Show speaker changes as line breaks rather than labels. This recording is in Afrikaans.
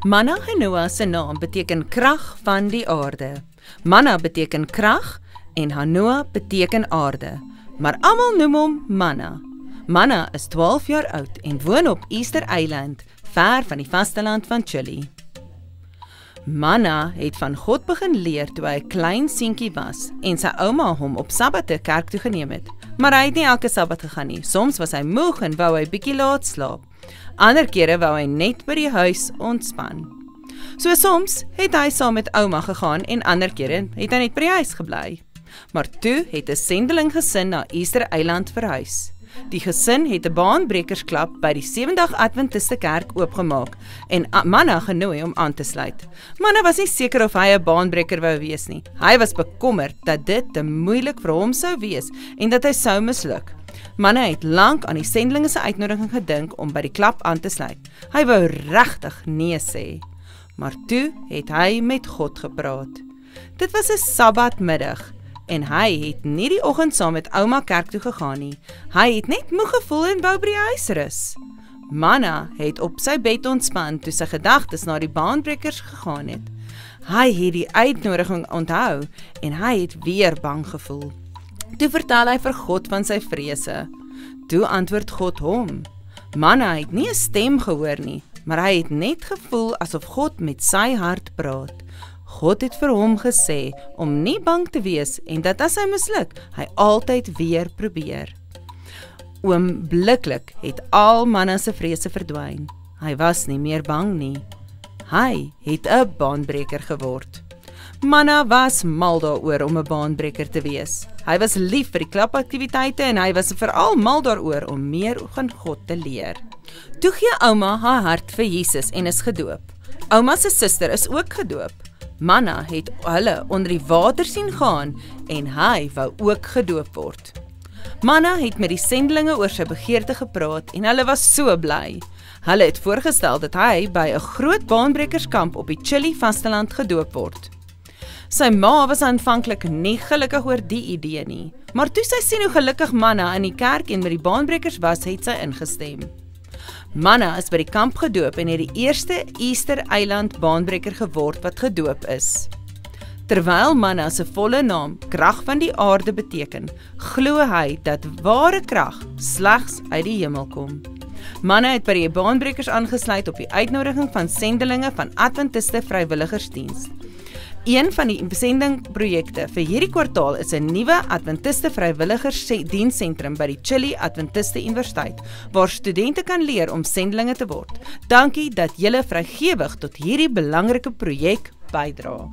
Manna Genoa se naam beteken krag van die aarde. Manna beteken krag en Hanoa beteken aarde, maar almal noem hom Manna. Manna is 12 jaar oud en woon op Easter Island, ver van die vasteland van Chili. Manna het van God begin leer toe hy 'n klein seentjie was en sy ouma hom op Sabbate kerk toe geneem het. Maar hy het nie elke Sabbat gegaan nie. Soms was hy moeg en wou hy bietjie laat slaap. Ander kere wou hy net by die huis ontspan. So soms het hy saam met ouma gegaan en ander kere het hy net by die huis gebly. Maar toe het 'n sendeling gesin na Easter Island verhuis. Die gesin het 'n baanbrekersklub by die 7-dag Adventiste kerk oopgemaak en Manna genooi om aan te sluit. Manna was nie seker of hy 'n baanbreker wou wees nie. Hy was bekommerd dat dit te moeilik vir hom sou wees en dat hy sou misluk. Manna het lank aan die sendelinge se uitnodiging gedink om by die klub aan te sluit. Hy wou regtig nee sê. Maar toe het hy met God gepraat. Dit was 'n Sabbatmiddag en hy het nie die oggend saam met ouma kerk toe gegaan nie. Hy het net moeg gevoel en wou by die huis rus. Manna het op sy bed ontspan toe sy gedagtes na die baanbrekers gegaan het. Hy het die uitnodiging onthou en hy het weer bang gevoel. Toe vertel hy vir God van sy vrese. Toe antwoord God hom. Manna het nie 'n stem gehoor nie, maar hy het net gevoel asof God met sy hart praat. God het vir hom gesê om nie bang te wees en dat as hy misluk, hy altyd weer probeer. Oombliklik het al Manna se vrese verdwyn. Hy was nie meer bang nie. Hy het 'n baanbreker geword. Manna was mal daaroor om 'n baanbreker te wees. Hy was lief vir die klubaktiwiteite en hy was veral mal daaroor om meer van God te leer. Toe gee ouma haar hart vir Jesus en is gedoop. Ouma se suster is ook gedoop. Manna het hulle onder die water sien gaan en hy wou ook gedoop word. Manna het met die sendelinge oor sy begeerte gepraat en hulle was so bly. Hulle het voorgestel dat hy by 'n groot baanbrekerskamp op die Chili vasteland gedoop word. Sy ma was aanvanklik nie gelukkig oor die idee nie, maar toe sy sien hoe gelukkig Manna in die kerk en met die baanbrekers was, het sy ingestem. Manna is by die kamp gedoop en het die eerste Easter Island baanbreker geword wat gedoop is. Terwyl Manna se volle naam krag van die aarde beteken, glo hy dat ware krag slegs uit die hemel kom. Manna het by die baanbrekers aangesluit op die uitnodiging van sendelinge van Adventiste vrywilligersdiens. Een van die sendingprojekte vir hierdie kwartaal is 'n nuwe Adventiste vrywilligersdienssentrum by die Chili Adventiste Universiteit, waar studente kan leer om sendelinge te word. Dankie dat julle vrygewig tot hierdie belangrike projek bydra.